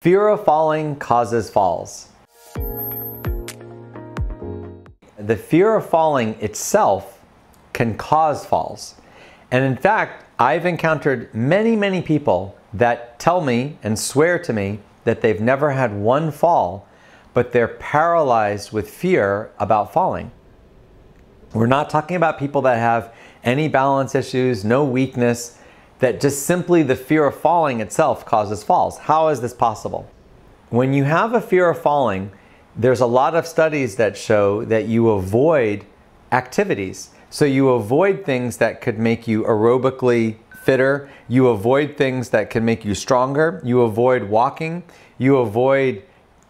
Fear of falling causes falls. The fear of falling itself can cause falls. And in fact, I've encountered many people that tell me and swear to me that they've never had one fall, but they're paralyzed with fear about falling. We're not talking about people that have any balance issues, no weakness, that just simply the fear of falling itself causes falls. How is this possible? When you have a fear of falling, there's a lot of studies that show that you avoid activities. So you avoid things that could make you aerobically fitter, you avoid things that can make you stronger, you avoid walking, you avoid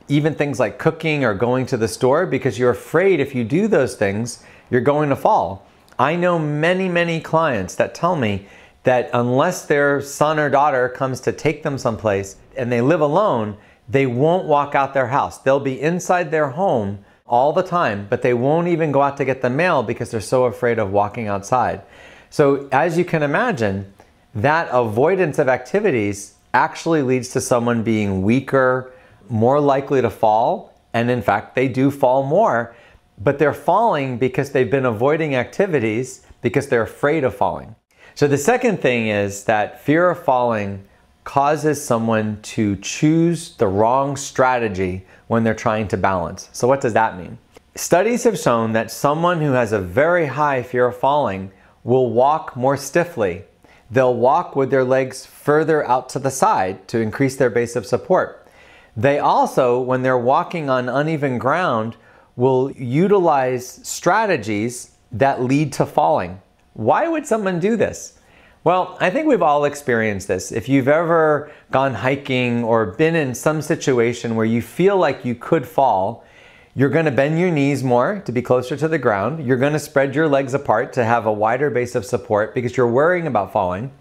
even things like cooking or going to the store because you're afraid if you do those things, you're going to fall. I know many clients that tell me that unless their son or daughter comes to take them someplace and they live alone, they won't walk out their house. They'll be inside their home all the time, but they won't even go out to get the mail because they're so afraid of walking outside. So as you can imagine, that avoidance of activities actually leads to someone being weaker, more likely to fall, and in fact, they do fall more, but they're falling because they've been avoiding activities because they're afraid of falling. So the second thing is that fear of falling causes someone to choose the wrong strategy when they're trying to balance. So what does that mean? Studies have shown that someone who has a very high fear of falling will walk more stiffly. They'll walk with their legs further out to the side to increase their base of support. They also, when they're walking on uneven ground, will utilize strategies that lead to falling. Why would someone do this? Well, I think we've all experienced this. If you've ever gone hiking or been in some situation where you feel like you could fall, you're going to bend your knees more to be closer to the ground. You're going to spread your legs apart to have a wider base of support because you're worrying about falling.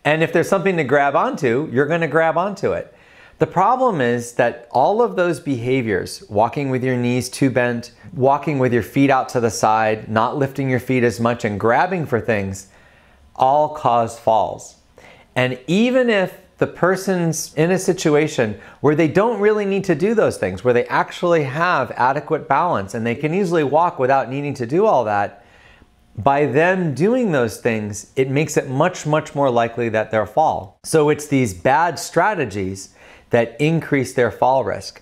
And if there's something to grab onto, you're going to grab onto it. The problem is that all of those behaviors, walking with your knees too bent, walking with your feet out to the side, not lifting your feet as much and grabbing for things, all cause falls. And even if the person's in a situation where they don't really need to do those things, where they actually have adequate balance and they can easily walk without needing to do all that, by them doing those things, it makes it much more likely that they'll fall. So it's these bad strategies that increase their fall risk.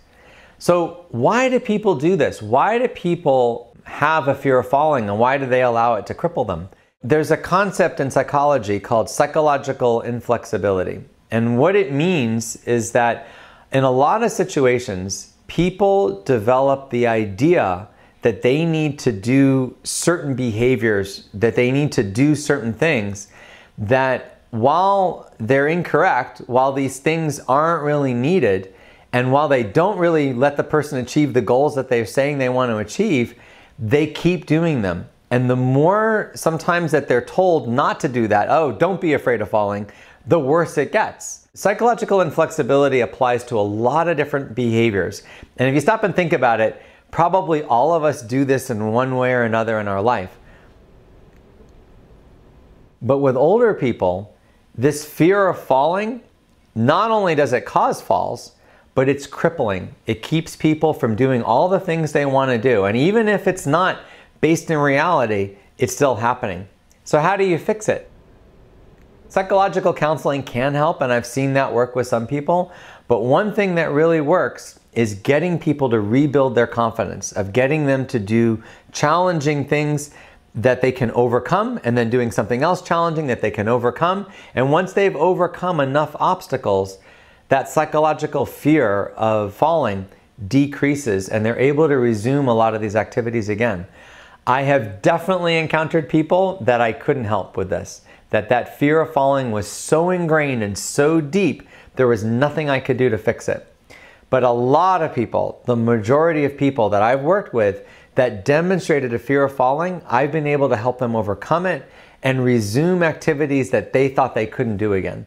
So why do people do this? Why do people have a fear of falling and why do they allow it to cripple them? There's a concept in psychology called psychological inflexibility. And what it means is that in a lot of situations, people develop the idea that they need to do certain behaviors, that they need to do certain things, that while they're incorrect, while these things aren't really needed, and while they don't really let the person achieve the goals that they're saying they want to achieve, they keep doing them. And the more sometimes that they're told not to do that, oh, don't be afraid of falling, the worse it gets. Psychological inflexibility applies to a lot of different behaviors. And if you stop and think about it, probably all of us do this in one way or another in our life. But with older people, this fear of falling, not only does it cause falls, but it's crippling. It keeps people from doing all the things they want to do. And even if it's not based in reality, it's still happening. So how do you fix it? Psychological counseling can help, and I've seen that work with some people. But one thing that really works is getting people to rebuild their confidence, of getting them to do challenging things that they can overcome, and then doing something else challenging that they can overcome. And once they've overcome enough obstacles, that psychological fear of falling decreases and they're able to resume a lot of these activities again. I have definitely encountered people that I couldn't help with this, that fear of falling was so ingrained and so deep, there was nothing I could do to fix it. But a lot of people, the majority of people that I've worked with that demonstrated a fear of falling, I've been able to help them overcome it and resume activities that they thought they couldn't do again.